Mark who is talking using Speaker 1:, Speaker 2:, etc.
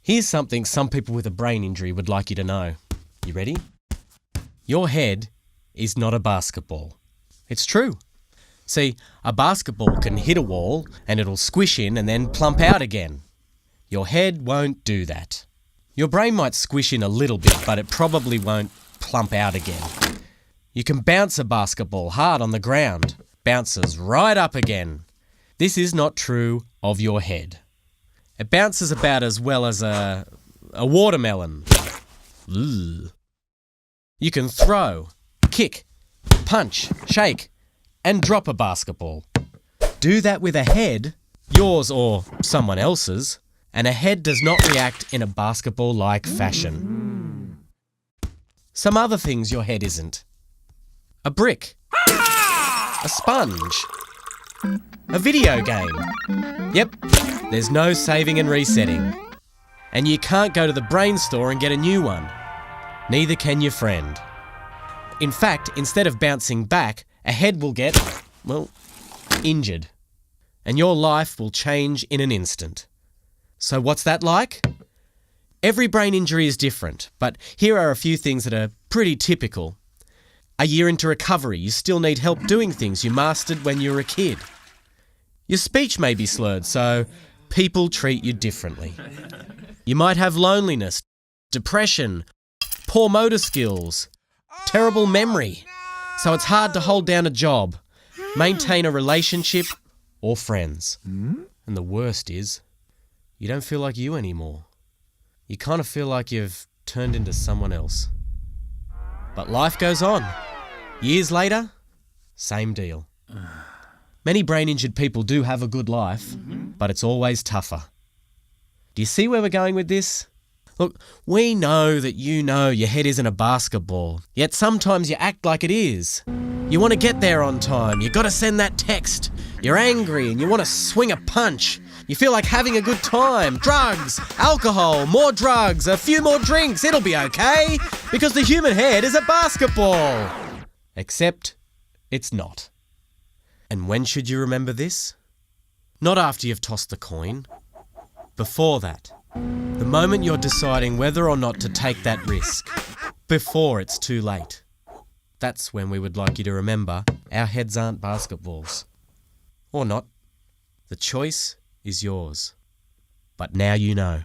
Speaker 1: Here's something some people with a brain injury would like you to know. You ready? Your head is not a basketball. It's true. See, a basketball can hit a wall and it'll squish in and then plump out again. Your head won't do that. Your brain might squish in a little bit, but it probably won't plump out again. You can bounce a basketball hard on the ground. Bounces right up again. This is not true of your head. It bounces about as well as a watermelon. Ugh. You can throw, kick, punch, shake, and drop a basketball. Do that with a head, yours or someone else's, and a head does not react in a basketball-like fashion. Some other things your head isn't. A brick. A sponge. A video game. Yep, there's no saving and resetting. And you can't go to the brain store and get a new one. Neither can your friend. In fact, instead of bouncing back, a head will get, injured. And your life will change in an instant. So what's that like? Every brain injury is different, but here are a few things that are pretty typical. A year into recovery, you still need help doing things you mastered when you were a kid. Your speech may be slurred, so people treat you differently. You might have loneliness, depression, poor motor skills, terrible memory, so it's hard to hold down a job, maintain a relationship, or friends. And the worst is, you don't feel like you anymore. You kind of feel like you've turned into someone else. But life goes on. Years later, same deal. Many brain-injured people do have a good life, but it's always tougher. Do you see where we're going with this? Look, we know that you know your head isn't a basketball, yet sometimes you act like it is. You want to get there on time, you got to send that text. You're angry and you want to swing a punch. You feel like having a good time. Drugs, alcohol, more drugs, a few more drinks, it'll be okay, because the human head is a basketball. Except it's not. And when should you remember this? Not after you've tossed the coin. Before that. The moment you're deciding whether or not to take that risk. Before it's too late. That's when we would like you to remember our heads aren't basketballs. Or not. The choice is yours. But now you know.